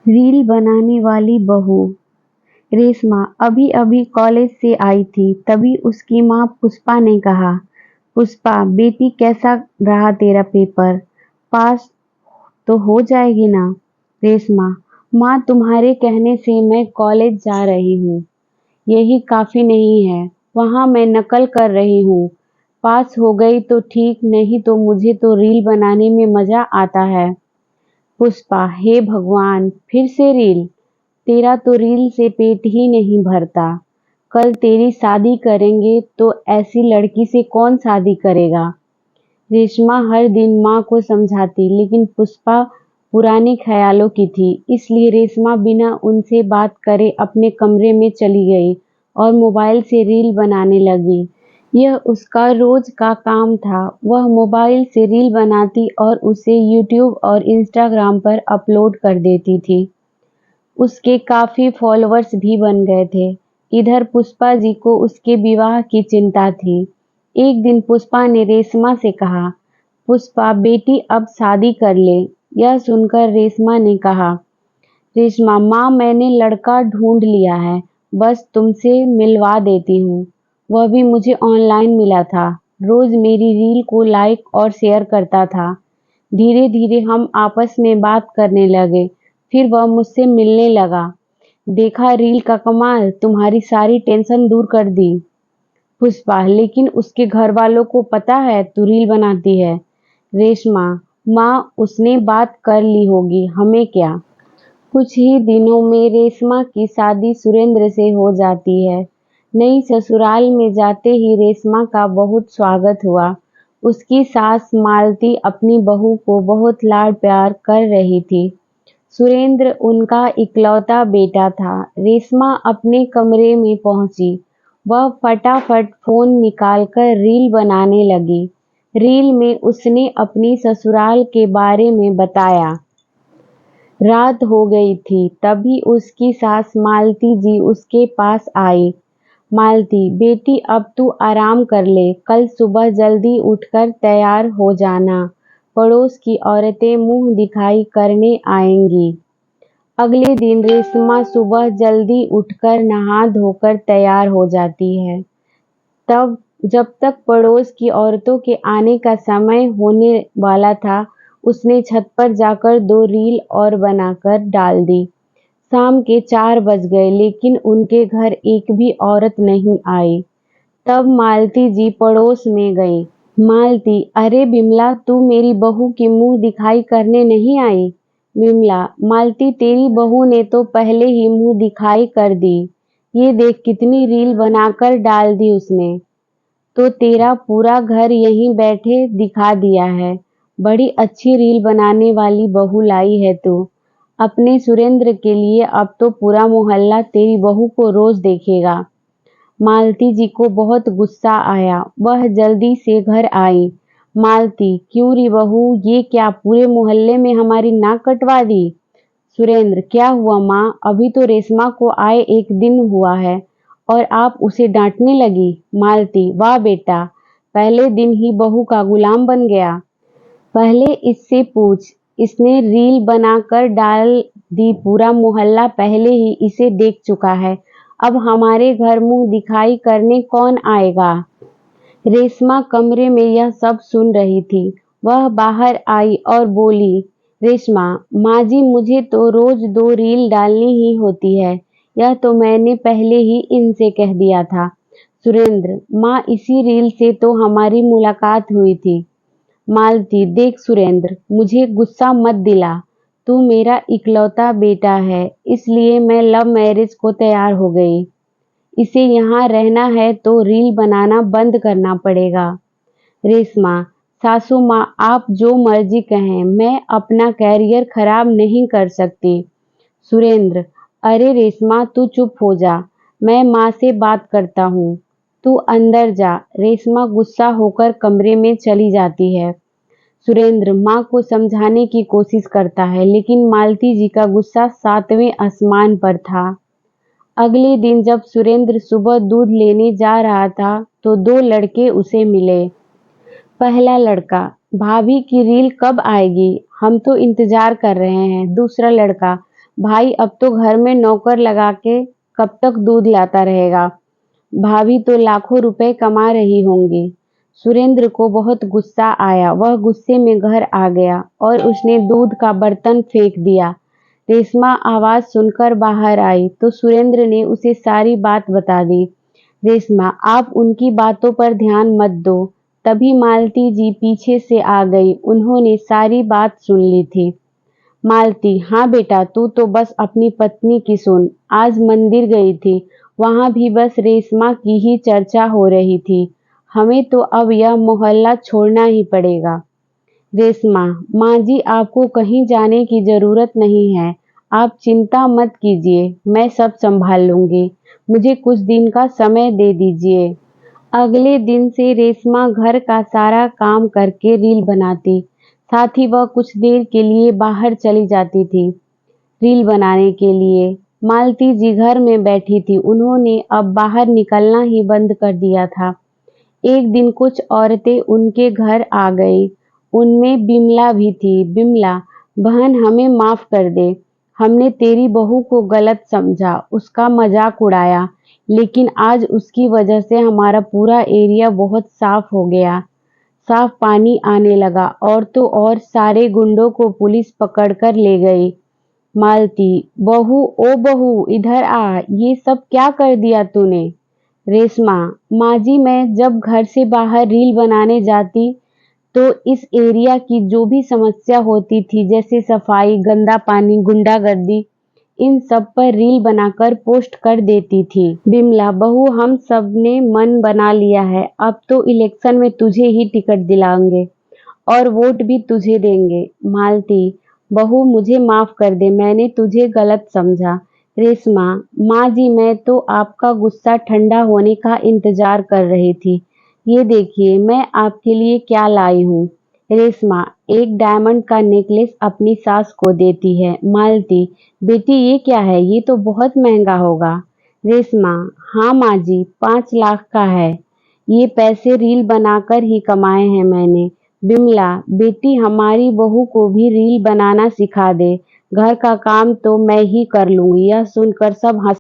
Reel बनाने वाली बहू। रेशमा अभी अभी कॉलेज से आई थी, तभी उसकी माँ पुष्पा ने कहा, पुष्पा बेटी कैसा रहा तेरा पेपर? पास तो हो जाएगी ना? रेशमा, माँ तुम्हारे कहने से मैं कॉलेज जा रही हूँ, यही काफी नहीं है। वहाँ मैं नकल कर रही हूँ। पास हो गई तो ठीक, नहीं तो मुझे तो रील बनाने में मजा आता है। पुष्पा, हे भगवान, फिर से रील? तेरा तो रील से पेट ही नहीं भरता। कल तेरी शादी करेंगे तो ऐसी लड़की से कौन शादी करेगा? रेशमा हर दिन माँ को समझाती, लेकिन पुष्पा पुराने ख्यालों की थी, इसलिए रेशमा बिना उनसे बात करे अपने कमरे में चली गई और मोबाइल से रील बनाने लगी। यह उसका रोज का काम था। वह मोबाइल से रील बनाती और उसे यूट्यूब और इंस्टाग्राम पर अपलोड कर देती थी। उसके काफ़ी फॉलोअर्स भी बन गए थे। इधर पुष्पा जी को उसके विवाह की चिंता थी। एक दिन पुष्पा ने रेशमा से कहा, पुष्पा बेटी अब शादी कर ले। यह सुनकर रेशमा ने कहा, रेशमा माँ मैंने लड़का ढूंढ लिया है, बस तुमसे मिलवा देती हूँ। वह भी मुझे ऑनलाइन मिला था, रोज मेरी रील को लाइक और शेयर करता था। धीरे धीरे हम आपस में बात करने लगे, फिर वह मुझसे मिलने लगा। देखा रील का कमाल, तुम्हारी सारी टेंशन दूर कर दी। पुष्पा, लेकिन उसके घर वालों को पता है तू रील बनाती है। रेशमा, माँ उसने बात कर ली होगी, हमें क्या। कुछ ही दिनों में रेशमा की शादी सुरेंद्र से हो जाती है। नई ससुराल में जाते ही रेशमा का बहुत स्वागत हुआ। उसकी सास मालती अपनी बहू को बहुत लाड प्यार कर रही थी। सुरेंद्र उनका इकलौता बेटा था। रेशमा अपने कमरे में पहुंची। वह फटाफट फोन निकालकर रील बनाने लगी। रील में उसने अपनी ससुराल के बारे में बताया। रात हो गई थी, तभी उसकी सास मालती जी उसके पास आई। मालती, बेटी अब तू आराम कर ले, कल सुबह जल्दी उठकर तैयार हो जाना। पड़ोस की औरतें मुंह दिखाई करने आएंगी। अगले दिन रेशमा सुबह जल्दी उठकर नहा धोकर तैयार हो जाती है। तब जब तक पड़ोस की औरतों के आने का समय होने वाला था, उसने छत पर जाकर 2 रील और बनाकर डाल दी। शाम के 4 बज गए, लेकिन उनके घर एक भी औरत नहीं आई। तब मालती जी पड़ोस में गई। मालती, अरे बिमला, तू मेरी बहू की मुंह दिखाई करने नहीं आई? बिमला, मालती तेरी बहू ने तो पहले ही मुंह दिखाई कर दी। ये देख कितनी रील बनाकर डाल दी उसने। तो तेरा पूरा घर यहीं बैठे दिखा दिया है। बड़ी अच्छी रील बनाने वाली बहू लाई है तू। अपने सुरेंद्र के लिए अब तो पूरा मोहल्ला तेरी बहू को रोज देखेगा। मालती जी को बहुत गुस्सा आया। वह जल्दी से घर आई। मालती, क्यों री बहू, ये क्या पूरे मोहल्ले में हमारी नाक कटवा दी? सुरेंद्र, क्या हुआ माँ, अभी तो रेशमा को आए 1 दिन हुआ है और आप उसे डांटने लगी। मालती, वाह बेटा, पहले दिन ही बहू का गुलाम बन गया। पहले इससे पूछ, इसने रील बनाकर डाल दी, पूरा मोहल्ला पहले ही इसे देख चुका है। अब हमारे घर मुंह दिखाई करने कौन आएगा? रेशमा कमरे में यह सब सुन रही थी। वह बाहर आई और बोली, रेशमा, माँ जी मुझे तो रोज 2 रील डालनी ही होती है। यह तो मैंने पहले ही इनसे कह दिया था। सुरेंद्र, माँ इसी रील से तो हमारी मुलाकात हुई थी। मालती, देख सुरेंद्र, मुझे गुस्सा मत दिला। तू मेरा इकलौता बेटा है, इसलिए मैं लव मैरिज को तैयार हो गई। इसे यहाँ रहना है तो रील बनाना बंद करना पड़ेगा। रेशमा, सासू माँ आप जो मर्जी कहें, मैं अपना कैरियर खराब नहीं कर सकती। सुरेंद्र, अरे रेशमा तू चुप हो जा, मैं माँ से बात करता हूँ। तू अंदर जा। रेशमा गुस्सा होकर कमरे में चली जाती है। सुरेंद्र माँ को समझाने की कोशिश करता है, लेकिन मालती जी का गुस्सा 7वें आसमान पर था। अगले दिन जब सुरेंद्र सुबह दूध लेने जा रहा था, तो 2 लड़के उसे मिले। पहला लड़का, भाभी की रील कब आएगी? हम तो इंतजार कर रहे हैं। दूसरा लड़का, भाई अब तो घर में नौकर लगा के कब तक दूध लाता रहेगा? भाभी तो लाखों रुपए कमा रही होंगी। सुरेंद्र को बहुत गुस्सा आया। वह गुस्से में घर आ गया और उसने दूध का बर्तन फेंक दिया। रेशमा आवाज सुनकर बाहर आई तो सुरेंद्र ने उसे सारी बात बता दी। रेशमा, आप उनकी बातों पर ध्यान मत दो। तभी मालती जी पीछे से आ गई। उन्होंने सारी बात सुन ली थी। मालती, हाँ बेटा, तू तो बस अपनी पत्नी की सुन। आज मंदिर गई थी, वहां भी बस रेशमा की ही चर्चा हो रही थी। हमें तो अब यह मोहल्ला छोड़ना ही पड़ेगा। रेशमा, माँ जी, आपको कहीं जाने की जरूरत नहीं है। आप चिंता मत कीजिए, मैं सब संभाल लूंगी। मुझे कुछ दिन का समय दे दीजिए। अगले दिन से रेशमा घर का सारा काम करके रील बनाती। साथ ही वह कुछ देर के लिए बाहर चली जाती थी रील बनाने के लिए। मालती जी घर में बैठी थी। उन्होंने अब बाहर निकलना ही बंद कर दिया था। एक दिन कुछ औरतें उनके घर आ गई। उनमें बिमला भी थी। बिमला, बहन, हमें माफ कर दे। हमने तेरी बहू को गलत समझा, उसका मजाक उड़ाया, लेकिन आज उसकी वजह से हमारा पूरा एरिया बहुत साफ हो गया। साफ पानी आने लगा और तो और सारे गुंडों को पुलिस पकड़कर ले गई। मालती, बहू, ओ बहू, इधर आ, ये सब क्या कर दिया तूने? रेशमा, माँ जी, मैं जब घर से बाहर रील बनाने जाती तो इस एरिया की जो भी समस्या होती थी, जैसे सफाई, गंदा पानी, गुंडागर्दी, इन सब पर रील बनाकर पोस्ट कर देती थी। बिमला, बहू, हम सब ने मन बना लिया है। अब तो इलेक्शन में तुझे ही टिकट दिलाएंगे और वोट भी तुझे देंगे। मालती, बहू, मुझे माफ कर दे, मैंने तुझे गलत समझा। रेशमा, माँ जी, मैं तो आपका गुस्सा ठंडा होने का इंतजार कर रही थी। ये देखिए, मैं आपके लिए क्या लाई हूँ। रेशमा एक डायमंड का नेकलेस अपनी सास को देती है। मालती, बेटी, ये क्या है? ये तो बहुत महंगा होगा। रेशमा, हाँ माँ जी, 5 लाख का है। ये पैसे रील बनाकर ही कमाए हैं मैंने। बिमला, बेटी, हमारी बहू को भी रील बनाना सिखा दे। घर का काम तो मैं ही कर लूंगी। यह सुनकर सब हंस